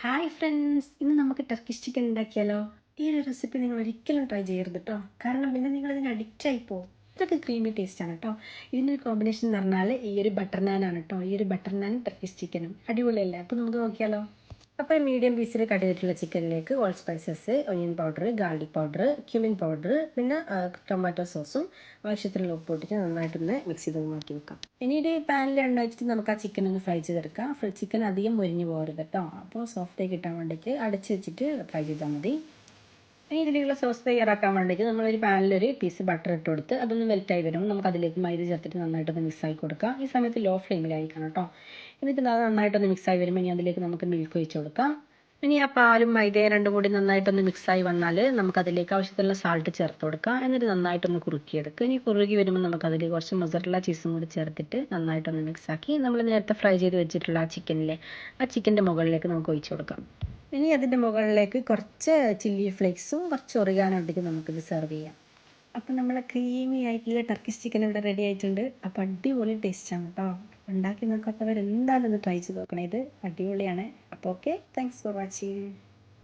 Hi friends, ഇന്ന് നമുക്ക് Turkish chicken ഉണ്ടാക്കിയാലോ? ഈ ഒരു റെസിപ്പി നിങ്ങൾ ഒരിക്കലും ട്രൈ ചെയ്യരുത് കേട്ടോ, കാരണം പിന്നെ നിങ്ങൾ ഇതിന് അഡിക്റ്റ് ആയി പോകും. ഇതൊക്കെ ക്രീമി ടേസ്റ്റ് ആണ് കേട്ടോ. ഇതിനൊരു കോമ്പിനേഷൻ എന്ന് പറഞ്ഞാൽ ഈ ഒരു ബട്ടർ നാനാണ് കേട്ടോ. ഈ ഒരു ബട്ടർ നാനും ടർക്കിഷ് ചിക്കനും അടിപൊളിയല്ലേ? അപ്പോൾ നമുക്ക് നോക്കിയാലോ. അപ്പോൾ മീഡിയം പീസിൽ കട്ട് ചെയ്തിട്ടുള്ള ചിക്കനിലേക്ക് all spices, onion powder, garlic powder, cumin powder, പിന്നെ ടൊമാറ്റോ സോസും ആവശ്യത്തിനുള്ള ഉപ്പ് ഇട്ടിട്ട് നന്നായിട്ടൊന്ന് മിക്സ് ചെയ്ത് മാറ്റി വെക്കാം. ഇനി ഒരു പാനിൽ എണ്ണ വെച്ചിട്ട് നമുക്ക് ആ ചിക്കൻ ഒന്ന് ഫ്രൈ ചെയ്തെടുക്കാം. ചിക്കൻ അധികം മൊരിഞ്ഞ് പോകരുത് കേട്ടോ. അപ്പോൾ സോഫ്റ്റായി കിട്ടാൻ വേണ്ടിയിട്ട് അടച്ച് വെച്ചിട്ട് ഫ്രൈ ചെയ്താൽ മതി. ഇനി ഇതിലുള്ള സോസ് തയ്യാറാക്കാൻ വേണ്ടിയിട്ട് നമ്മളൊരു പാനിലൊരു പീസ് ബട്ടർ ഇട്ട് കൊടുത്ത് അതൊന്ന് മെൽറ്റായി വരുമ്പോൾ നമുക്ക് അതിലേക്ക് മൈദ ചേർത്തിട്ട് നന്നായിട്ടൊന്ന് മിക്സാക്കി കൊടുക്കാം. ഈ സമയത്ത് ലോ ഫ്ലെയിമിലായിരിക്കണം കേട്ടോ. എന്നിട്ട് അത് നന്നായിട്ടൊന്ന് മിക്സായി വരുമ്പോൾ ഇനി അതിലേക്ക് നമുക്ക് മിൽക്ക് ഒഴിച്ച് കൊടുക്കാം. ഇനി ആ പാലും മൈദയും രണ്ടും കൂടി നന്നായിട്ടൊന്ന് മിക്സായി വന്നാൽ നമുക്കതിലേക്ക് ആവശ്യത്തിനുള്ള സാൾട്ട് ചേർത്ത് കൊടുക്കാം. എന്നിട്ട് നന്നായിട്ടൊന്ന് കുറുക്കിയെടുക്കുക. ഇനി കുറുകി വരുമ്പോൾ നമുക്കതിലേക്ക് കുറച്ച് മൊസറല്ല ചീസും കൂടി ചേർത്തിട്ട് നന്നായിട്ടൊന്ന് മിക്സാക്കി നമ്മൾ നേരത്തെ ഫ്രൈ ചെയ്ത് വെച്ചിട്ടുള്ള ആ ചിക്കനിലെ ആ ചിക്കൻ്റെ മുകളിലേക്ക് നമുക്ക് ഒഴിച്ച് കൊടുക്കാം. ഇനി അതിൻ്റെ മുകളിലേക്ക് കുറച്ച് ചില്ലി ഫ്ലേക്സും കുറച്ച് ഒറിഗാനോ ഇട്ടിട്ട് നമുക്കിത് സെർവ് ചെയ്യാം. അപ്പം നമ്മളെ ക്രീമി ആയിട്ടുള്ള ടർക്കിഷ് ചിക്കൻ ഇവിടെ റെഡി ആയിട്ടുണ്ട്. അപ്പം അടിപൊളി ടേസ്റ്റാണ് കേട്ടോ. ഉണ്ടാക്കി നോക്കാത്തവർ എന്തായാലും ഒന്ന് ട്രൈ ചെയ്ത് നോക്കണേ. ഇത് അടിപൊളിയാണ്. അപ്പോൾ ഓക്കെ, താങ്ക്സ് ഫോർ വാച്ചിങ്.